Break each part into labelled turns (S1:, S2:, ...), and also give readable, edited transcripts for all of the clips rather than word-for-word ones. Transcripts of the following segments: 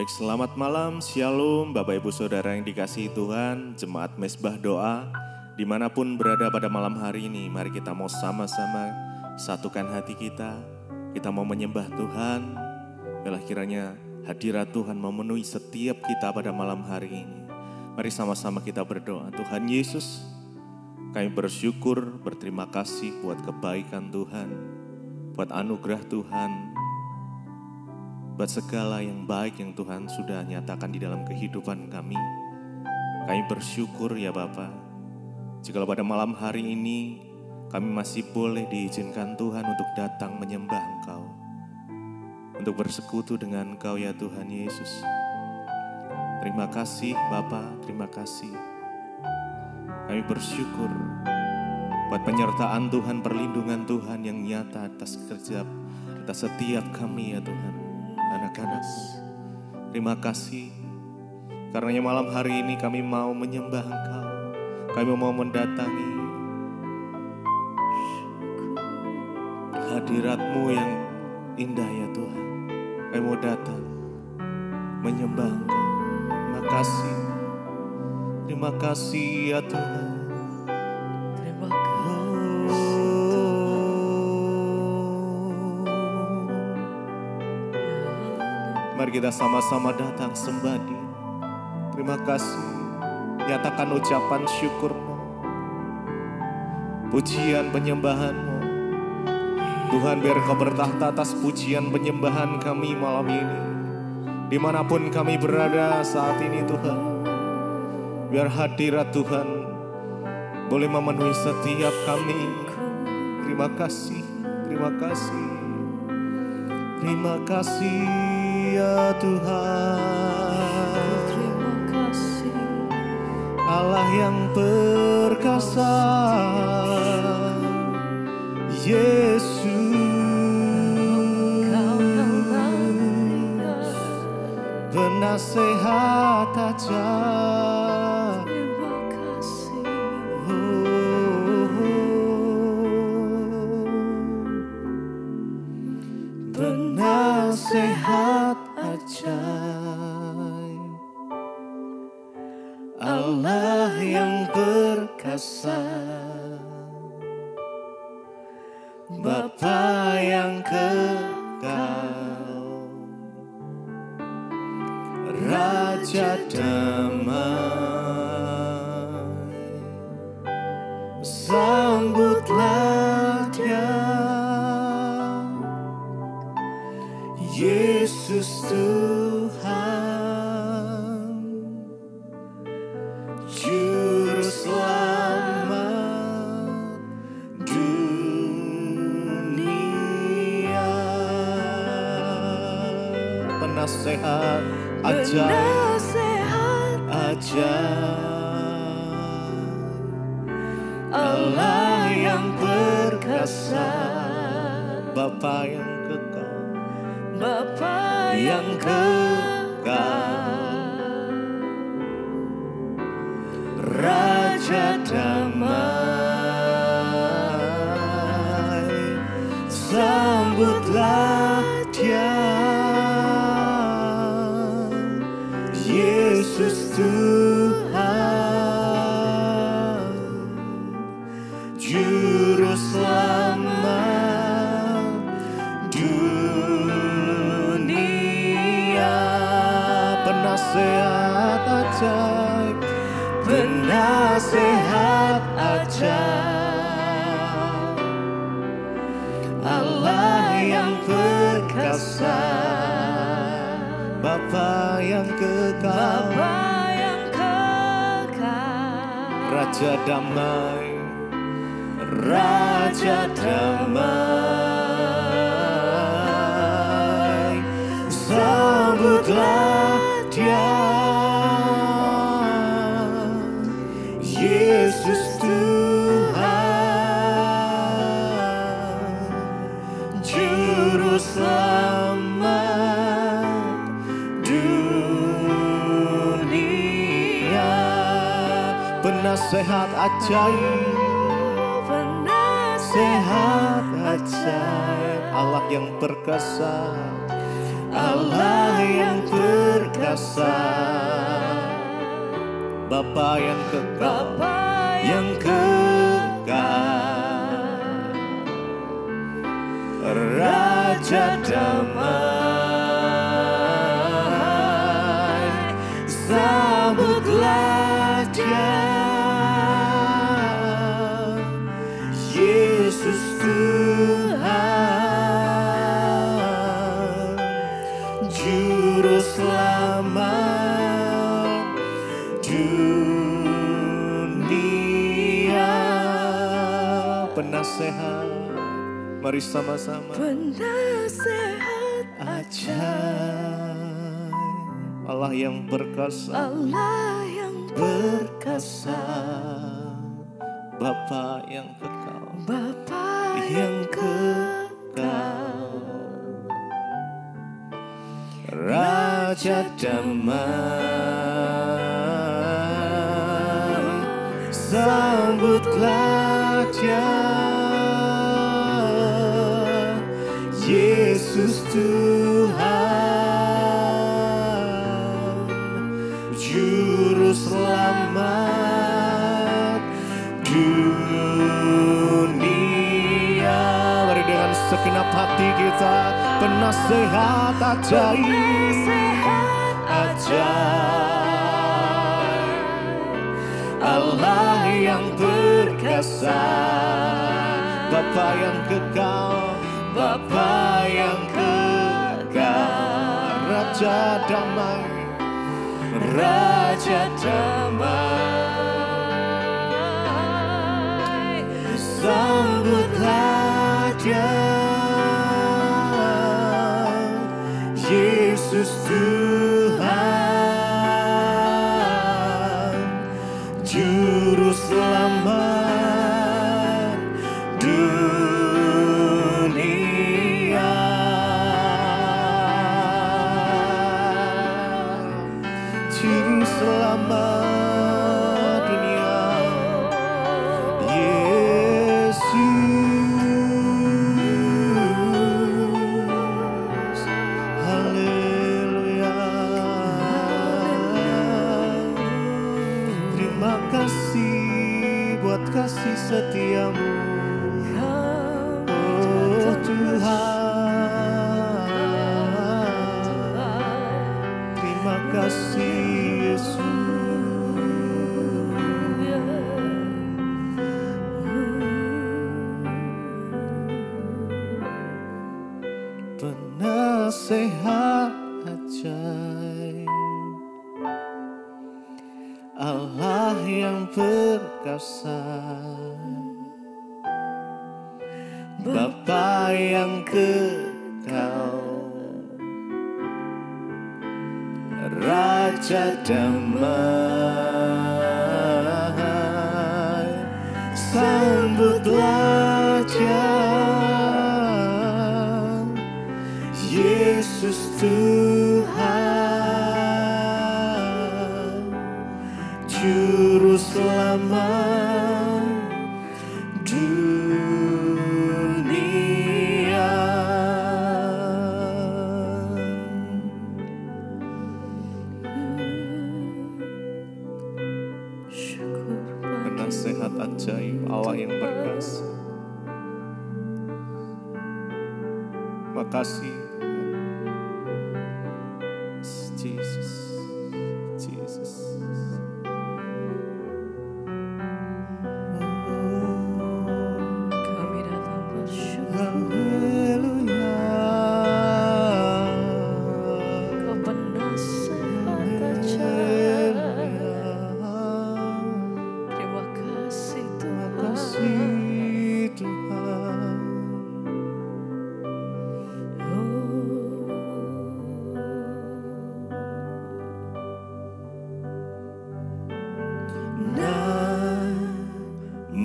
S1: Baik, selamat malam, shalom Bapak Ibu Saudara yang dikasihi Tuhan, Jemaat Mesbah Doa, dimanapun berada pada malam hari ini, mari kita mau sama-sama satukan hati kita mau menyembah Tuhan, biarlah kiranya hadirat Tuhan memenuhi setiap kita pada malam hari ini. Mari sama-sama kita berdoa. Tuhan Yesus, kami bersyukur, berterima kasih buat kebaikan Tuhan, buat anugerah Tuhan, buat segala yang baik yang Tuhan sudah nyatakan di dalam kehidupan kami. Kami bersyukur ya Bapa, jikalau pada malam hari ini kami masih boleh diizinkan Tuhan untuk datang menyembah Engkau, untuk bersekutu dengan Engkau ya Tuhan Yesus. Terima kasih Bapa, terima kasih. Kami bersyukur buat penyertaan Tuhan, perlindungan Tuhan yang nyata atas setiap kami ya Tuhan. Anak-anak, terima kasih karenanya malam hari ini kami mau menyembah Engkau, kami mau mendatangi hadirat-Mu yang indah ya Tuhan. Kami mau datang menyembah Engkau. Terima kasih ya Tuhan.
S2: Terima kasih.
S1: Mari kita sama-sama datang sembah Dia. Terima kasih. Nyatakan ucapan syukur-Mu, pujian penyembahan-Mu. Tuhan, biar Kau bertahta atas pujian penyembahan kami malam ini. Dimanapun kami berada saat ini Tuhan, biar hadirat Tuhan boleh memenuhi setiap kami. Terima kasih, terima kasih. Terima kasih ya Tuhan.
S2: Terima kasih.
S1: Allah yang perkasa, Yesus.
S2: Kau yang manis.
S1: Penasehat aja.
S2: Terima kasih.
S1: Penasehat ajaib, Allah yang perkasa, Bapa yang kekal, Raja damai, sambutlah Dia, Yesus Tuhan, Juru Selamat dunia. Penasehat ajaib, Allah yang perkasa, Bapa yang kekal,
S2: Bapa
S1: yang kekal, Raja damai, sambutlah Dia, Yesus Tuhan, Juru Selamat dunia. Penasehat ajaib, penasehat ajaib, Allah yang perkasa, Bapa yang kekal,
S2: Bapa yang kekal,
S1: Raja damai, Raja damai, sambutlah Dia, Yesus Tuhan, Juru Selamat dunia. Penasehat ajaib, penasehat ajaib, Allah yang perkasa, Allah yang perkasa, Bapa yang kekal,
S2: Bapa
S1: yang kekal, Raja damai, sambutlah Dia, Yesus Tuhan, Juru Selamat dunia, penasehat. Mari sama-sama.
S2: penasehat
S1: Ajaib, Allah yang perkasa,
S2: Allah yang
S1: perkasa, Bapa yang kekal,
S2: Bapa
S1: yang kekal, Raja damai, sambutlah Dia, Yesus Tuhan, Juru Selamat dunia. Mari dengan segenap hati kita, penasehat ajaib, Allah yang perkasa, Bapa yang kekal, Bapa yang kekal, Raja damai, Raja damai, sambutlah Dia, Yesus Tuhan, Juru Selamat dunia. Juru Selamat dunia, Yesus. Haleluya. Terima kasih buat kasih setiamu, oh Tuhan. Terima kasih Yesus. Penasehat ajaib, Allah yang perkasa, Bapa yang kekal, Raja damai, sambutlah Dia, Yesus Tuhan, Juru Selamat dunia. Penasehat ajaib, Allah yang perkasa. Makasih Jesus, Jesus.
S2: Kami datang bersyukur,
S1: Haleluya.
S2: Kau penasehat ajaib. Terima kasih
S1: Terima
S2: Tuhan.
S1: kasih Tuhan.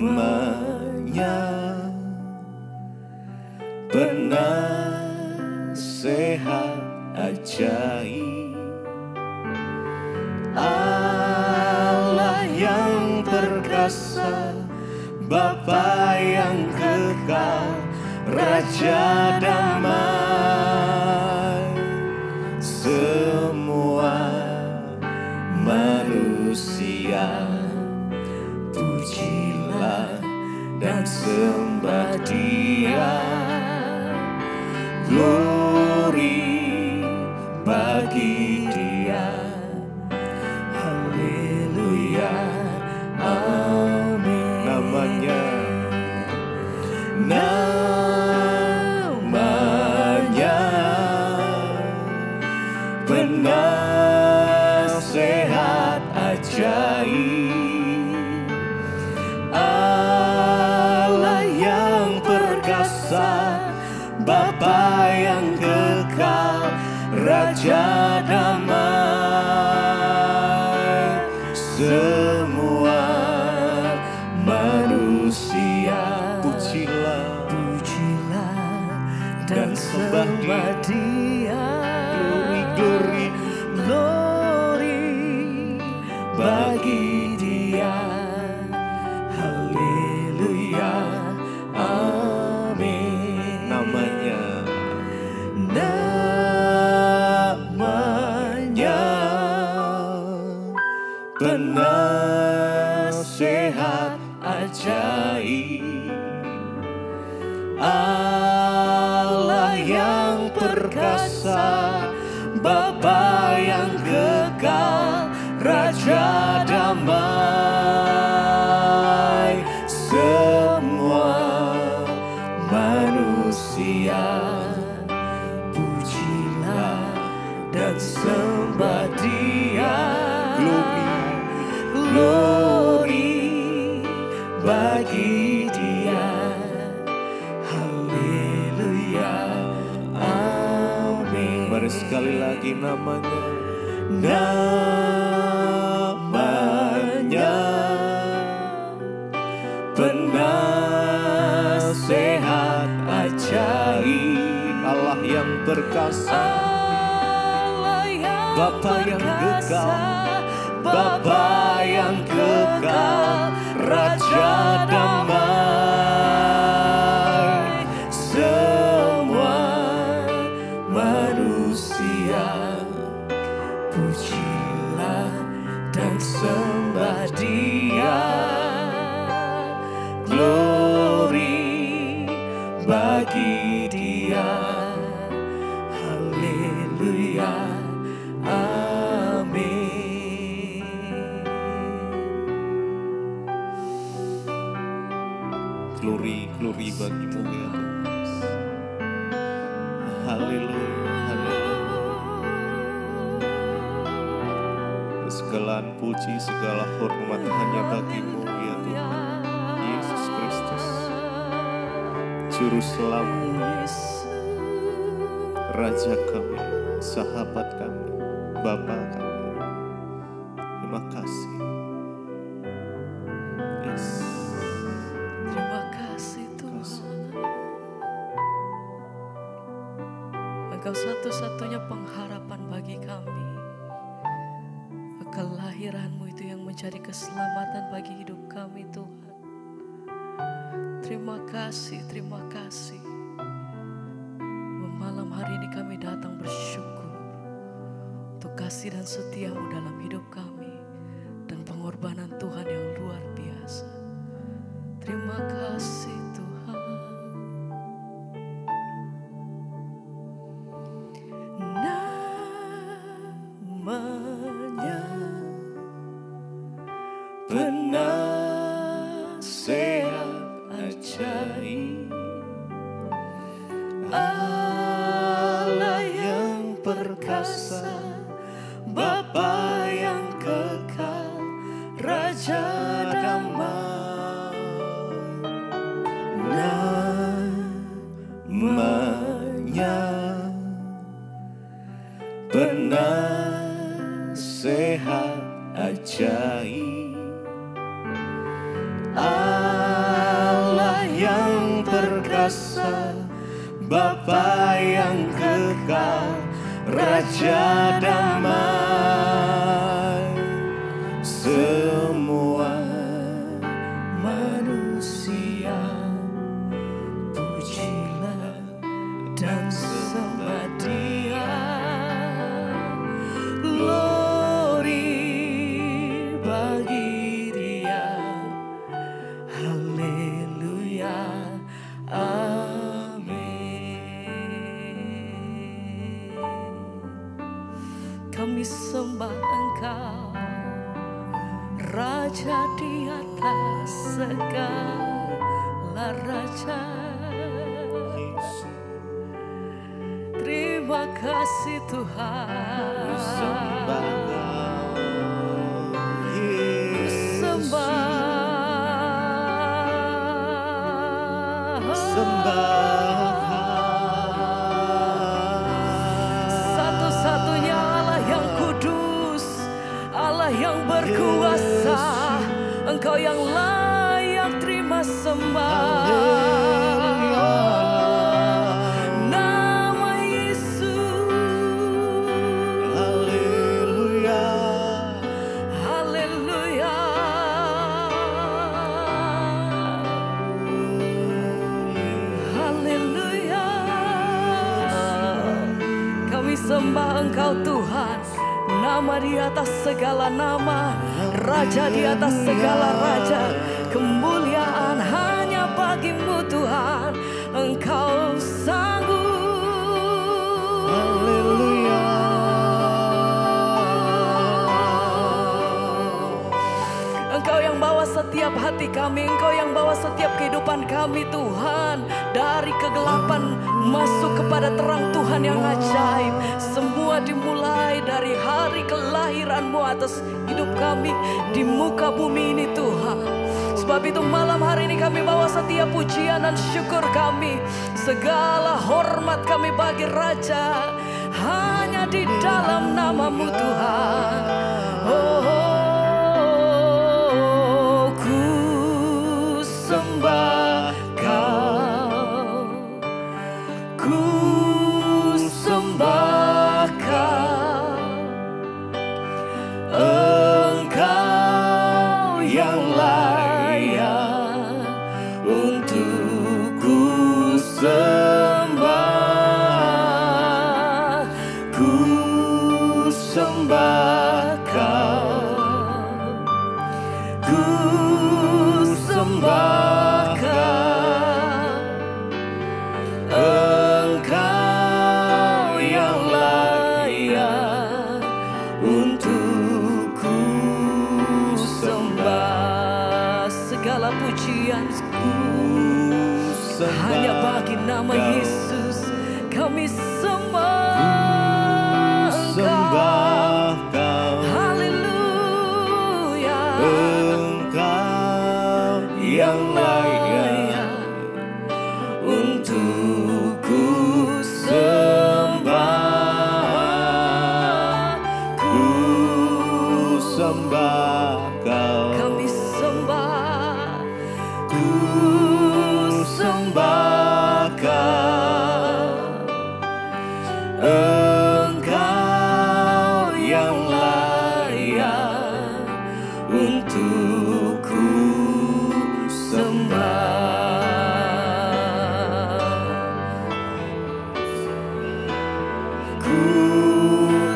S1: Namanya penasehat ajaib, Allah yang perkasa, Bapa yang kekal, Raja damai, semua manusia, pujilah dan sembah Dia. Glory bagi Dia. Haleluya, amin. Namanya penasehat ajaib, Allah yang perkasa, Bapa yang kekal, Raja damai. Semua manusia, pujilah dan sembah Dia. Glory, glory bagi Dia. Haleluya, amin. Namanya penasehat ajaib, Allah yang perkasa, Bapa yang kekal, Raja damai. Semua manusia, pujilah dan sembah Dia. Glory bagi Dia. Haleluya, amin. Mari sekali lagi namanya penasehat ajaib, Allah yang perkasa, Bapa yang kekal, Bapa yang kekal, Raja damai. Semua manusia, pujilah dan sembah Dia. Glory bagi Dia. Haleluya, amin. Glory bagimu ya Tuhan. Haleluya, haleluya. Segala puji, segala hormat hanya bagimu ya Tuhan. Yesus Kristus, Juru Selamat, Raja kami, sahabat kami, Bapa kami. Terima kasih. Yes.
S2: Terima kasih Tuhan. Engkau satu-satunya pengharapan bagi kami. Kelahiran-Mu itu yang mencari keselamatan bagi hidup kami Tuhan. Terima kasih, terima kasih. Malam hari ini kami datang bersyukur untuk kasih dan setia-Mu dalam hidup kami dan pengorbanan Tuhan yang luar biasa. Terima kasih Tuhan. Namanya penasehat ajaib, Allah yang perkasa, Bapa yang kekal, Raja damai. Namanya penasehat ajaib, Allah yang perkasa, Bapa yang kekal, Raja damai. Semua manusia, pujilah dan sembah Dia. atas segala raja. Terima kasih Tuhan.
S1: Ku sembah Kau, Yesus.
S2: Satu-satunya Allah yang kudus, Allah yang berkuasa, Engkau yang layak terima sembah. Nama Yesus.
S1: Haleluya.
S2: Haleluya. Haleluya. Kami sembah Engkau Tuhan, nama di atas segala nama, Raja di atas segala raja. Kemuliaan hanya bagi-Mu Tuhan, Engkau sanggup.
S1: Haleluya.
S2: Engkau yang bawa setiap hati kami, Engkau yang bawa setiap kehidupan kami Tuhan, dari kegelapan masuk kepada terang Tuhan yang ajaib. Semua dimulai dari hari kelahiran-Mu atas hidup kami di muka bumi ini Tuhan. Sebab itu malam hari ini kami bawa setiap pujian dan syukur kami, segala hormat kami bagi Raja, hanya di dalam nama-Mu Tuhan. Ku sembah Kau, ku sembah Kau, Engkau yang layak untuk ku sembah. Ku sembah Kau, ku sembah Kau, Engkau yang layak untuk ku sembah. Segala pujian hanya bagi nama Yesus. Kami sembah Engkau. Haleluya.
S1: Engkau yang layak
S2: untuk ku sembah.
S1: ku sembah Kau.
S2: Kami sembah,
S1: Ku sembah Kau, Engkau yang layak untuk ku sembah.
S2: ku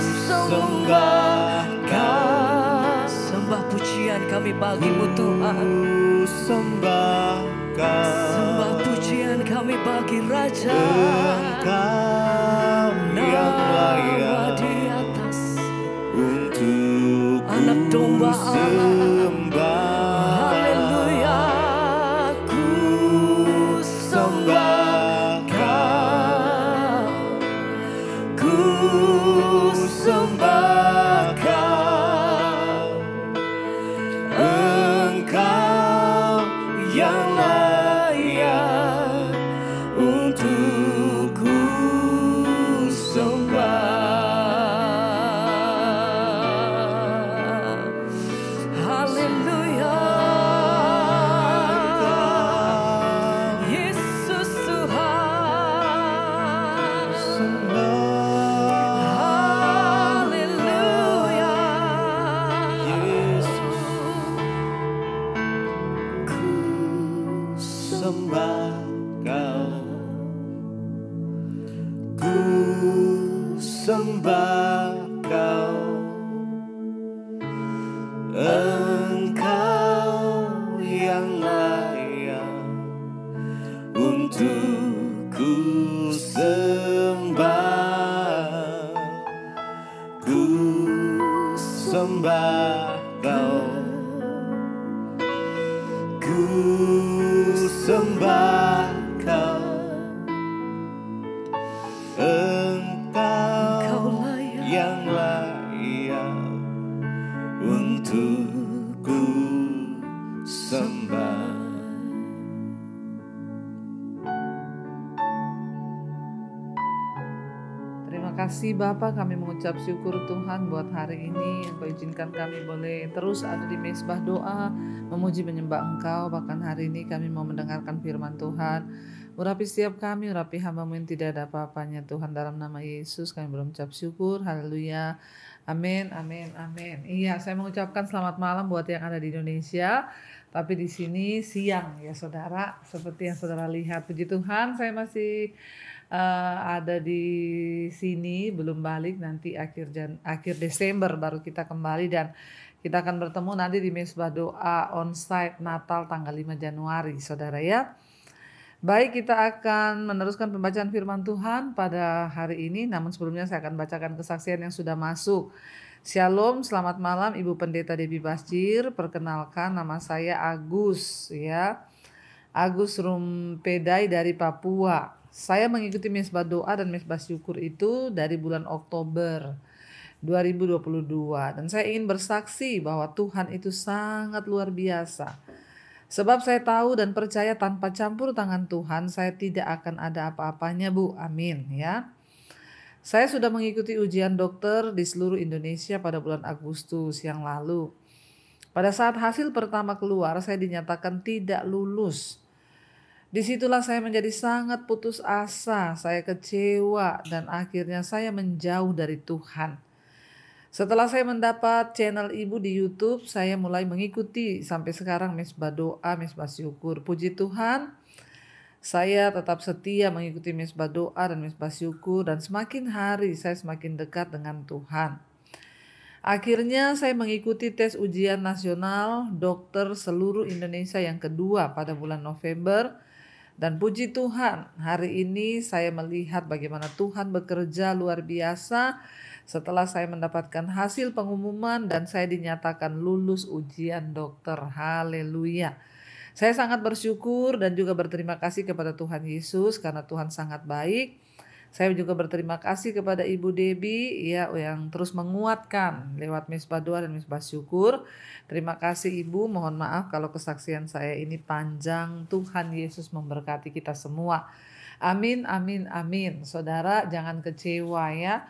S2: sembah Kau. Sembah pujian kami bagi-Mu Tuhan.
S1: Ku sembah Kau,
S2: Sembah pujian kami bagi Raja,
S1: Engkau yang
S2: nama
S1: layak
S2: di atas
S1: untuk
S2: Anak domba
S1: ku
S2: Allah.
S1: sembah.
S2: Haleluya. Ku sembah Kau, ku sembah Kau,
S1: Engkau yang layak untuk ku
S2: sembah. Haleluya. Yesus Tuhan. Haleluya.
S1: Yesus. Ku sembah Kau, ku sembah Kau, Engkau yang layak untuk ku sembah. Ku sembah Kau, Ku sembah Kau, Engkau yang layak untuk ku sembah.
S3: Terima kasih Bapak, kami mengucap syukur Tuhan buat hari ini yang Kau izinkan kami boleh terus ada di mesbah doa, memuji menyembah Engkau. Bahkan hari ini kami mau mendengarkan firman Tuhan. Urapi setiap kami, urapi hamba-Mu yang tidak ada apa-apanya Tuhan. Dalam nama Yesus kami berucap syukur, haleluya, amin, amin, amin. Iya, saya mengucapkan selamat malam buat yang ada di Indonesia. Tapi di sini siang ya saudara, seperti yang saudara lihat. Puji Tuhan, saya masih ada di sini, belum balik. Nanti akhir Desember baru kita kembali dan kita akan bertemu nanti di mesbah doa onsite Natal tanggal 5 Januari saudara ya. Baik, kita akan meneruskan pembacaan firman Tuhan pada hari ini. Namun sebelumnya saya akan bacakan kesaksian yang sudah masuk. Shalom, selamat malam Ibu Pendeta Debbie Basjir. Perkenalkan, nama saya Agus ya. Agus Rumpedai dari Papua. Saya mengikuti mesbah doa dan mesbah syukur itu dari bulan Oktober 2022. Dan saya ingin bersaksi bahwa Tuhan itu sangat luar biasa. Sebab saya tahu dan percaya tanpa campur tangan Tuhan saya tidak akan ada apa-apanya Bu. Amin ya. Saya sudah mengikuti ujian dokter di seluruh Indonesia pada bulan Agustus yang lalu. Pada saat hasil pertama keluar saya dinyatakan tidak lulus. Disitulah saya menjadi sangat putus asa, saya kecewa dan akhirnya saya menjauh dari Tuhan. Setelah saya mendapat channel Ibu di YouTube, saya mulai mengikuti sampai sekarang mesbah doa, mesbah syukur. Puji Tuhan, saya tetap setia mengikuti mesbah doa dan mesbah syukur dan semakin hari saya semakin dekat dengan Tuhan. Akhirnya saya mengikuti tes ujian nasional dokter seluruh Indonesia yang kedua pada bulan November. Dan puji Tuhan, hari ini saya melihat bagaimana Tuhan bekerja luar biasa setelah saya mendapatkan hasil pengumuman dan saya dinyatakan lulus ujian dokter. Haleluya. Saya sangat bersyukur dan juga berterima kasih kepada Tuhan Yesus karena Tuhan sangat baik. Saya juga berterima kasih kepada Ibu Debbie ya yang terus menguatkan lewat mesbah doa dan mesbah syukur. Terima kasih Ibu, mohon maaf kalau kesaksian saya ini panjang. Tuhan Yesus memberkati kita semua. Amin, amin, amin. Saudara jangan kecewa ya.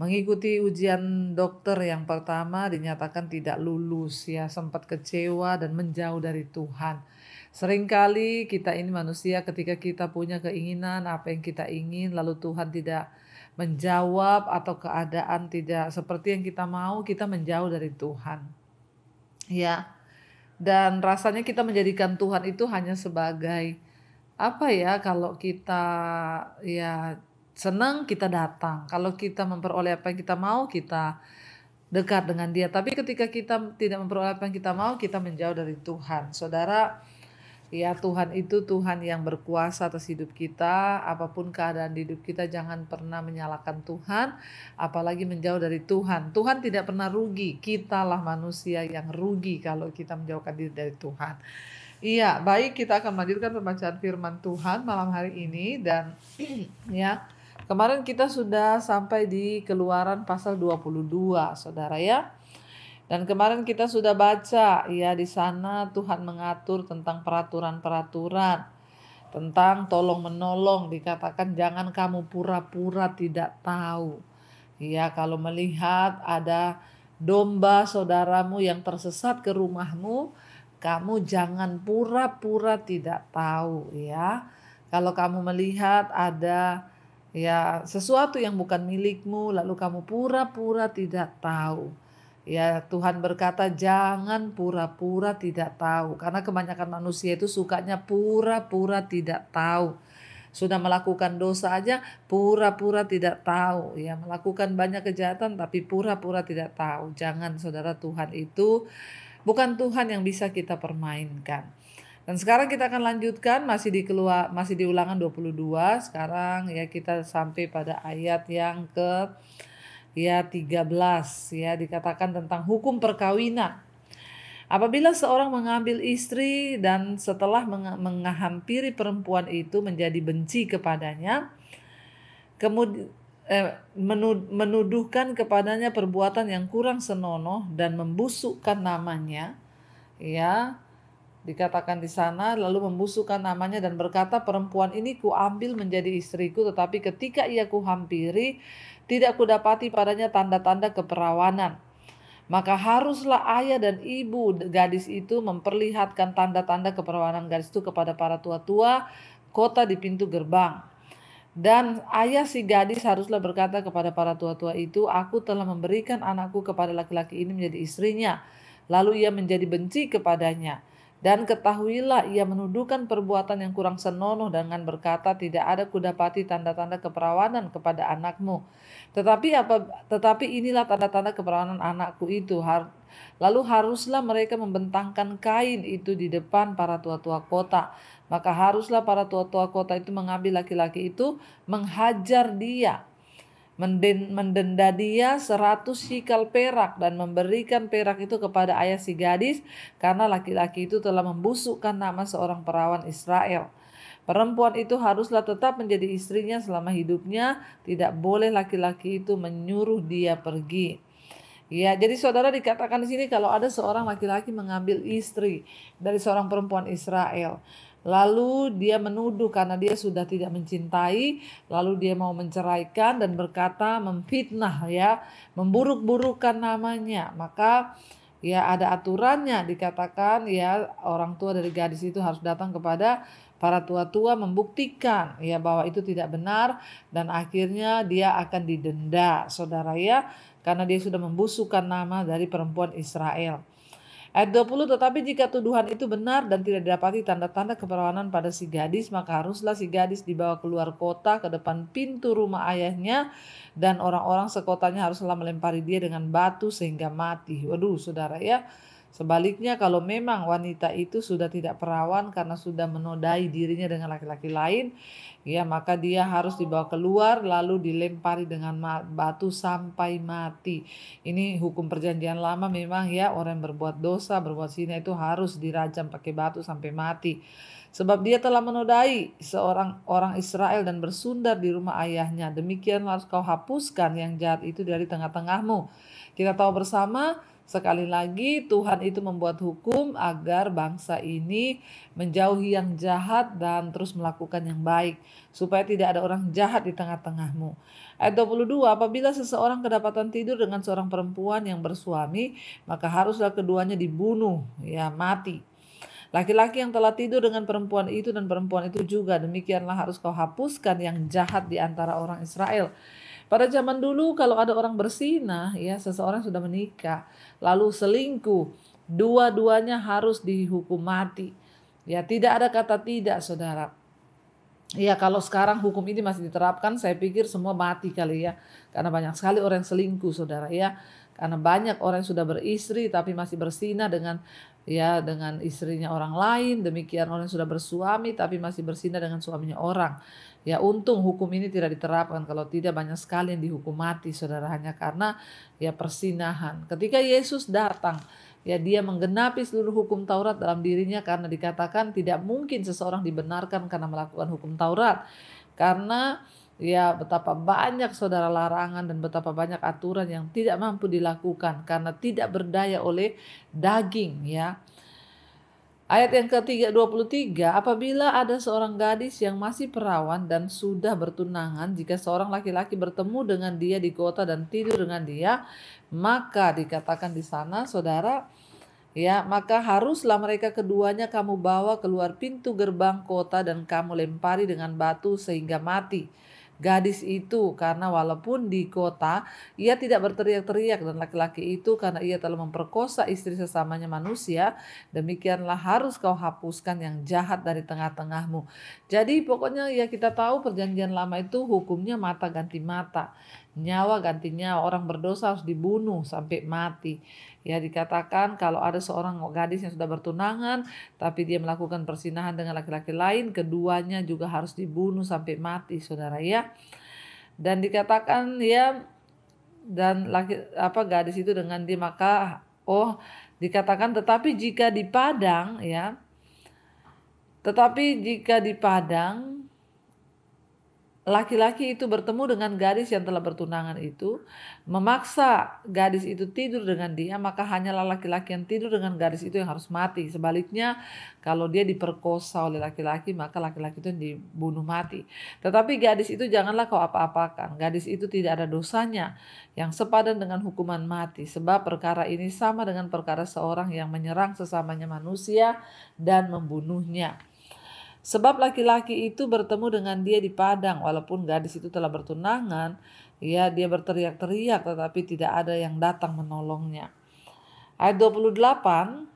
S3: Mengikuti ujian dokter yang pertama dinyatakan tidak lulus ya, sempat kecewa dan menjauh dari Tuhan. Seringkali kita ini manusia ketika kita punya keinginan apa yang kita ingin lalu Tuhan tidak menjawab atau keadaan tidak seperti yang kita mau, kita menjauh dari Tuhan. Ya. Dan rasanya kita menjadikan Tuhan itu hanya sebagai apa ya, kalau kita ya senang kita datang, kalau kita memperoleh apa yang kita mau kita dekat dengan Dia. Tapi ketika kita tidak memperoleh apa yang kita mau, kita menjauh dari Tuhan. Saudara, ya Tuhan itu Tuhan yang berkuasa atas hidup kita. Apapun keadaan di hidup kita jangan pernah menyalahkan Tuhan. Apalagi menjauh dari Tuhan. Tuhan tidak pernah rugi. Kitalah manusia yang rugi kalau kita menjauhkan diri dari Tuhan. Iya, baik, kita akan melanjutkan pembacaan firman Tuhan malam hari ini. Dan ya, kemarin kita sudah sampai di Keluaran pasal 22 saudara ya. Dan kemarin kita sudah baca ya, di sana Tuhan mengatur tentang peraturan-peraturan, tentang tolong menolong, dikatakan jangan kamu pura-pura tidak tahu. Ya, kalau melihat ada domba saudaramu yang tersesat ke rumahmu, kamu jangan pura-pura tidak tahu ya. Kalau kamu melihat ada ya sesuatu yang bukan milikmu lalu kamu pura-pura tidak tahu. Ya, Tuhan berkata jangan pura-pura tidak tahu. Karena kebanyakan manusia itu sukanya pura-pura tidak tahu. Sudah melakukan dosa aja pura-pura tidak tahu. Ya, melakukan banyak kejahatan tapi pura-pura tidak tahu. Jangan saudara, Tuhan itu bukan Tuhan yang bisa kita permainkan. Dan sekarang kita akan lanjutkan masih di Ulangan 22. Sekarang ya kita sampai pada ayat yang ke 13 ya, dikatakan tentang hukum perkawinan. Apabila seorang mengambil istri dan setelah menghampiri perempuan itu menjadi benci kepadanya, kemudian menuduhkan kepadanya perbuatan yang kurang senonoh dan membusukkan namanya, ya, dikatakan di sana, lalu membusukkan namanya dan berkata, perempuan ini kuambil menjadi istriku, tetapi ketika ia kuhampiri tidak kudapati padanya tanda-tanda keperawanan. Maka haruslah ayah dan ibu gadis itu memperlihatkan tanda-tanda keperawanan gadis itu kepada para tua-tua kota di pintu gerbang. Dan ayah si gadis haruslah berkata kepada para tua-tua itu, aku telah memberikan anakku kepada laki-laki ini menjadi istrinya. Lalu ia menjadi benci kepadanya. Dan ketahuilah ia menuduhkan perbuatan yang kurang senonoh dengan berkata, tidak ada kudapati tanda-tanda keperawanan kepada anakmu. Tetapi inilah tanda-tanda keperawanan anakku itu. Lalu haruslah mereka membentangkan kain itu di depan para tua-tua kota. Maka haruslah para tua-tua kota itu mengambil laki-laki itu, menghajar dia, mendenda dia 100 shikal perak dan memberikan perak itu kepada ayah si gadis, karena laki-laki itu telah membusukkan nama seorang perawan Israel. Perempuan itu haruslah tetap menjadi istrinya selama hidupnya, tidak boleh laki-laki itu menyuruh dia pergi. Ya, jadi saudara, dikatakan di sini kalau ada seorang laki-laki mengambil istri dari seorang perempuan Israel, lalu dia menuduh karena dia sudah tidak mencintai, lalu dia mau menceraikan dan berkata memfitnah, ya, memburuk-burukkan namanya, maka ya ada aturannya, dikatakan ya orang tua dari gadis itu harus datang kepada para tua-tua membuktikan ya bahwa itu tidak benar, dan akhirnya dia akan didenda, saudara, ya, karena dia sudah membusukkan nama dari perempuan Israel. Ayat 20, tetapi jika tuduhan itu benar dan tidak didapati tanda-tanda keperawanan pada si gadis, maka haruslah si gadis dibawa keluar kota ke depan pintu rumah ayahnya, dan orang-orang sekotanya haruslah melempari dia dengan batu sehingga mati. Waduh, saudara, ya. Sebaliknya kalau memang wanita itu sudah tidak perawan karena sudah menodai dirinya dengan laki-laki lain, ya, maka dia harus dibawa keluar lalu dilempari dengan batu sampai mati. Ini hukum perjanjian lama memang, ya, orang yang berbuat dosa, berbuat zina itu harus dirajam pakai batu sampai mati. Sebab dia telah menodai seorang orang Israel dan bersundar di rumah ayahnya. Demikian harus kau hapuskan yang jahat itu dari tengah-tengahmu. Kita tahu bersama, sekali lagi Tuhan itu membuat hukum agar bangsa ini menjauhi yang jahat dan terus melakukan yang baik, supaya tidak ada orang jahat di tengah-tengahmu. Ayat 22, apabila seseorang kedapatan tidur dengan seorang perempuan yang bersuami, maka haruslah keduanya dibunuh, ya, mati. Laki-laki yang telah tidur dengan perempuan itu dan perempuan itu juga, demikianlah harus kau hapuskan yang jahat di antara orang Israel. Pada zaman dulu kalau ada orang bersinah, ya, seseorang sudah menikah lalu selingkuh, dua-duanya harus dihukum mati. Ya, tidak ada kata tidak, saudara. Ya, kalau sekarang hukum ini masih diterapkan, saya pikir semua mati kali, ya. Karena banyak sekali orang yang selingkuh, saudara, ya. Karena banyak orang yang sudah beristri tapi masih bersinah dengan istrinya orang lain. Demikian orang yang sudah bersuami tapi masih bersinah dengan suaminya orang. Ya, untung hukum ini tidak diterapkan, kalau tidak banyak sekali yang dihukum mati, saudara, hanya karena ya persinahan. Ketika Yesus datang, ya, dia menggenapi seluruh hukum Taurat dalam dirinya, karena dikatakan tidak mungkin seseorang dibenarkan karena melakukan hukum Taurat. Karena ya betapa banyak, saudara, larangan dan betapa banyak aturan yang tidak mampu dilakukan karena tidak berdaya oleh daging, ya. Ayat yang ke-23, apabila ada seorang gadis yang masih perawan dan sudah bertunangan, jika seorang laki-laki bertemu dengan dia di kota dan tidur dengan dia, maka dikatakan di sana, saudara, ya, maka haruslah mereka keduanya kamu bawa keluar pintu gerbang kota dan kamu lempari dengan batu sehingga mati gadis itu, karena walaupun di kota ia tidak berteriak-teriak, dan laki-laki itu karena ia telah memperkosa istri sesamanya manusia, demikianlah harus kau hapuskan yang jahat dari tengah-tengahmu. Jadi pokoknya ya kita tahu perjanjian lama itu hukumnya mata ganti mata, nyawa ganti nyawa, orang berdosa harus dibunuh sampai mati. Ya, dikatakan kalau ada seorang gadis yang sudah bertunangan tapi dia melakukan persinahan dengan laki-laki lain, keduanya juga harus dibunuh sampai mati, saudara, ya. Dan dikatakan, ya, dan gadis itu dengan dia, maka Dikatakan tetapi jika di padang laki-laki itu bertemu dengan gadis yang telah bertunangan itu, memaksa gadis itu tidur dengan dia, maka hanyalah laki-laki yang tidur dengan gadis itu yang harus mati. Sebaliknya, kalau dia diperkosa oleh laki-laki, maka laki-laki itu yang dibunuh mati. Tetapi gadis itu janganlah kau apa-apakan. Gadis itu tidak ada dosanya yang sepadan dengan hukuman mati. Sebab perkara ini sama dengan perkara seorang yang menyerang sesamanya manusia dan membunuhnya. Sebab laki-laki itu bertemu dengan dia di padang, walaupun gadis itu telah bertunangan, dia berteriak-teriak tetapi tidak ada yang datang menolongnya. Ayat 28,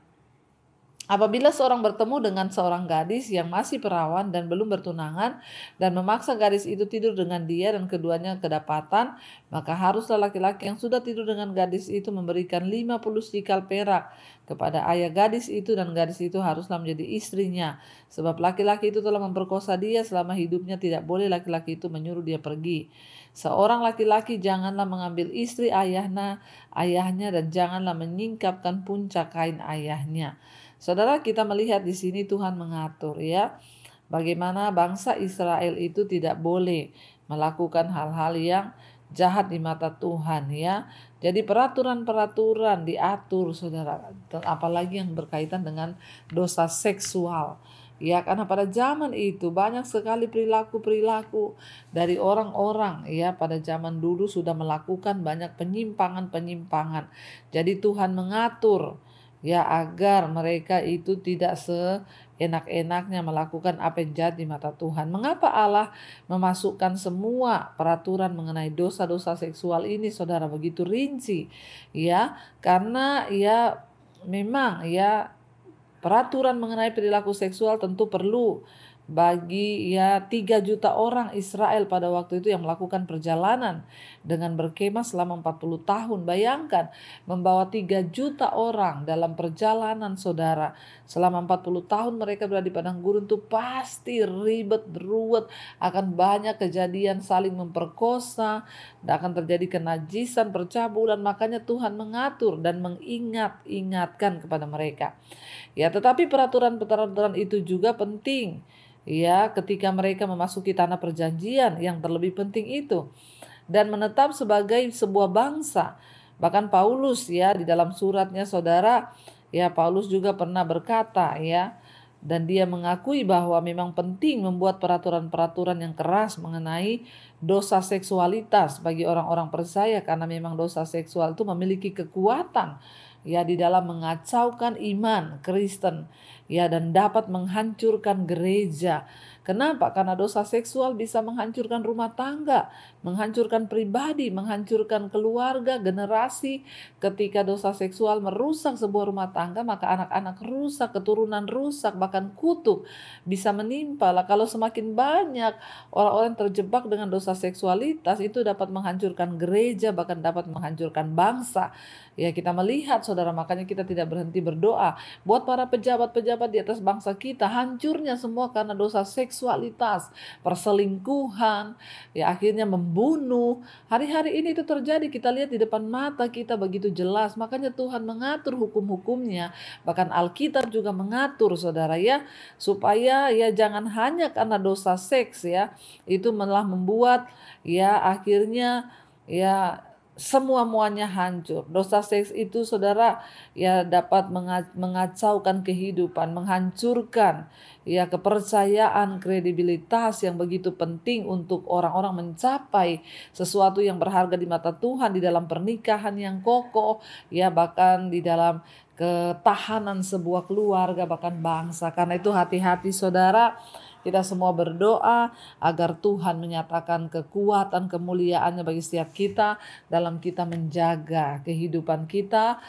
S3: apabila seorang bertemu dengan seorang gadis yang masih perawan dan belum bertunangan dan memaksa gadis itu tidur dengan dia dan keduanya kedapatan, maka haruslah laki-laki yang sudah tidur dengan gadis itu memberikan 50 sikal perak kepada ayah gadis itu, dan gadis itu haruslah menjadi istrinya. Sebab laki-laki itu telah memperkosa dia, selama hidupnya tidak boleh laki-laki itu menyuruh dia pergi. Seorang laki-laki janganlah mengambil istri ayahnya dan janganlah menyingkapkan puncak kain ayahnya. Saudara, kita melihat di sini Tuhan mengatur bagaimana bangsa Israel itu tidak boleh melakukan hal-hal yang jahat di mata Tuhan Jadi peraturan-peraturan diatur, saudara, apalagi yang berkaitan dengan dosa seksual. Karena pada zaman itu banyak sekali perilaku-perilaku dari orang-orang pada zaman dulu sudah melakukan banyak penyimpangan-penyimpangan. Jadi Tuhan mengatur agar mereka itu tidak seenak-enaknya melakukan apa yang jahat di mata Tuhan. Mengapa Allah memasukkan semua peraturan mengenai dosa-dosa seksual ini, saudara, begitu rinci? Karena memang peraturan mengenai perilaku seksual tentu perlu bagi 3 juta orang Israel pada waktu itu yang melakukan perjalanan dengan berkemah selama 40 tahun. Bayangkan membawa 3 juta orang dalam perjalanan, saudara. Selama 40 tahun mereka berada di padang gurun itu pasti ribet, ruwet, akan banyak kejadian saling memperkosa, dan akan terjadi kenajisan, percabulan. Makanya Tuhan mengatur dan mengingatkan kepada mereka. Tetapi peraturan-peraturan itu juga penting ketika mereka memasuki tanah perjanjian, yang terlebih penting itu, dan menetap sebagai sebuah bangsa. Bahkan Paulus di dalam suratnya, saudara, Paulus juga pernah berkata dan dia mengakui bahwa memang penting membuat peraturan-peraturan yang keras mengenai dosa seksualitas bagi orang-orang percaya, karena memang dosa seksual itu memiliki kekuatan di dalam mengacaukan iman Kristen dan dapat menghancurkan gereja. Kenapa? Karena dosa seksual bisa menghancurkan rumah tangga, menghancurkan pribadi, menghancurkan keluarga, generasi. Ketika dosa seksual merusak sebuah rumah tangga, maka anak-anak rusak, keturunan rusak, bahkan kutuk bisa menimpa. Kalau semakin banyak orang-orang terjebak dengan dosa seksualitas, itu dapat menghancurkan gereja, bahkan dapat menghancurkan bangsa. Kita melihat, saudara, makanya kita tidak berhenti berdoa buat para pejabat-pejabat di atas bangsa kita. Hancurnya semua karena dosa seksualitas, perselingkuhan, akhirnya membunuh. Hari-hari ini itu terjadi, kita lihat di depan mata kita begitu jelas. Makanya Tuhan mengatur hukum-hukumnya. Bahkan Alkitab juga mengatur, saudara, supaya jangan hanya karena dosa seks itu malah membuat akhirnya semua-muanya hancur. Dosa seks itu, saudara, dapat mengacaukan kehidupan, menghancurkan kepercayaan, kredibilitas yang begitu penting untuk orang-orang mencapai sesuatu yang berharga di mata Tuhan, di dalam pernikahan yang kokoh, bahkan di dalam ketahanan sebuah keluarga, bahkan bangsa. Karena itu hati-hati, saudara. Kita semua berdoa agar Tuhan menyatakan kekuatan, kemuliaannya bagi setiap kita dalam kita menjaga kehidupan kita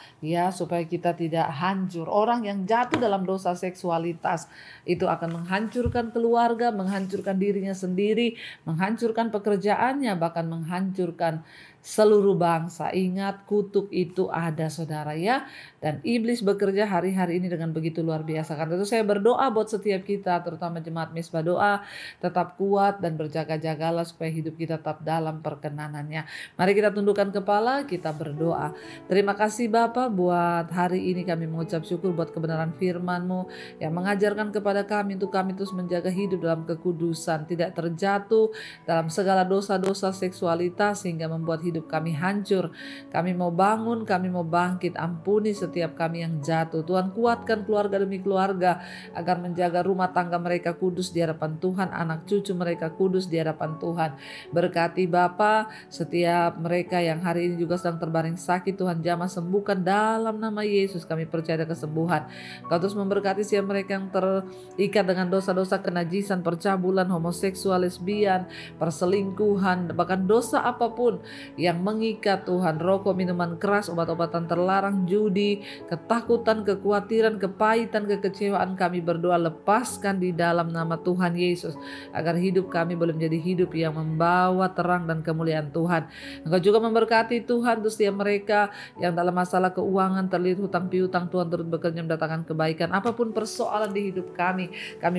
S3: supaya kita tidak hancur. Orang yang jatuh dalam dosa seksualitas itu akan menghancurkan keluarga, menghancurkan dirinya sendiri, menghancurkan pekerjaannya, bahkan menghancurkan seluruh bangsa. Ingat, kutuk itu ada saudara ya. Dan iblis bekerja hari-hari ini dengan begitu luar biasa. Karena itu saya berdoa buat setiap kita, terutama jemaat Mezbah Doa, tetap kuat dan berjaga-jagalah supaya hidup kita tetap dalam perkenanannya. Mari kita tundukkan kepala, kita berdoa. Terima kasih Bapa buat hari ini kami mengucap syukur buat kebenaran firman-Mu yang mengajarkan kepada kami untuk kami terus menjaga hidup dalam kekudusan, tidak terjatuh dalam segala dosa-dosa seksualitas sehingga membuat hidup kami hancur. Kami mau bangun, kami mau bangkit, ampuni setiap kami yang jatuh. Tuhan, kuatkan keluarga demi keluarga agar menjaga rumah tangga mereka kudus di hadapan Tuhan, anak cucu mereka kudus di hadapan Tuhan. Berkati Bapa setiap mereka yang hari ini juga sedang terbaring sakit, Tuhan jamah sembuhkan dalam nama Yesus. Kami percaya ada kesembuhan. Kau terus memberkati setiap mereka yang terikat dengan dosa-dosa kenajisan, percabulan, homoseksual, lesbian, perselingkuhan, bahkan dosa apapun yang mengikat Tuhan, rokok, minuman keras, obat-obatan terlarang, judi, ketakutan, kekhawatiran, kepahitan, kekecewaan, kami berdoa lepaskan di dalam nama Tuhan Yesus, agar hidup kami boleh menjadi hidup yang membawa terang dan kemuliaan Tuhan. Engkau juga memberkati Tuhan untuk setiap mereka yang dalam masalah keuangan, terlilit hutang piutang, Tuhan turut bekerja mendatangkan kebaikan. Apapun persoalan di hidup kami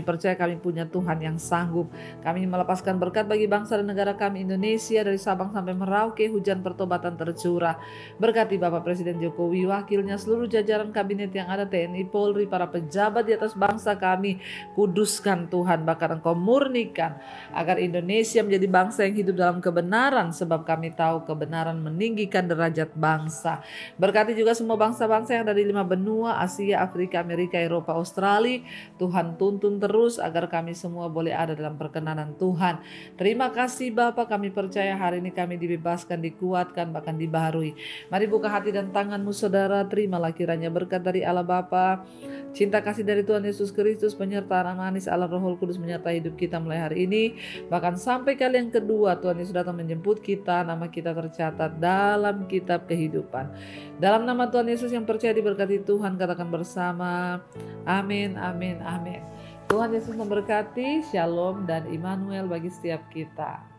S3: percaya kami punya Tuhan yang sanggup. Kami melepaskan berkat bagi bangsa dan negara kami Indonesia, dari Sabang sampai Merauke, hujan pertobatan tercurah. Berkati Bapak Presiden Jokowi, wakilnya, seluruh jajaran kabinet yang ada, TNI, Polri, para pejabat di atas bangsa kami. Kuduskan Tuhan, bahkan Engkau murnikan agar Indonesia menjadi bangsa yang hidup dalam kebenaran, sebab kami tahu kebenaran meninggikan derajat bangsa. Berkati juga semua bangsa-bangsa yang ada di 5 benua, Asia, Afrika, Amerika, Eropa, Australia. Tuhan tuntun terus agar kami semua boleh ada dalam perkenanan Tuhan. Terima kasih Bapa, kami percaya hari ini kami dibebaskan, dikuatkan, bahkan dibaharui. Mari buka hati dan tanganmu saudara, terimalah kiranya berkat dari Allah Bapa, cinta kasih dari Tuhan Yesus Kristus, penyertaan manis Allah Roh Kudus menyertai hidup kita mulai hari ini, bahkan sampai kali yang kedua Tuhan Yesus datang menjemput kita, nama kita tercatat dalam kitab kehidupan. Dalam nama Tuhan Yesus yang percaya diberkati Tuhan, katakan bersama, amin, amin, amin. Tuhan Yesus memberkati, shalom dan Immanuel bagi setiap kita.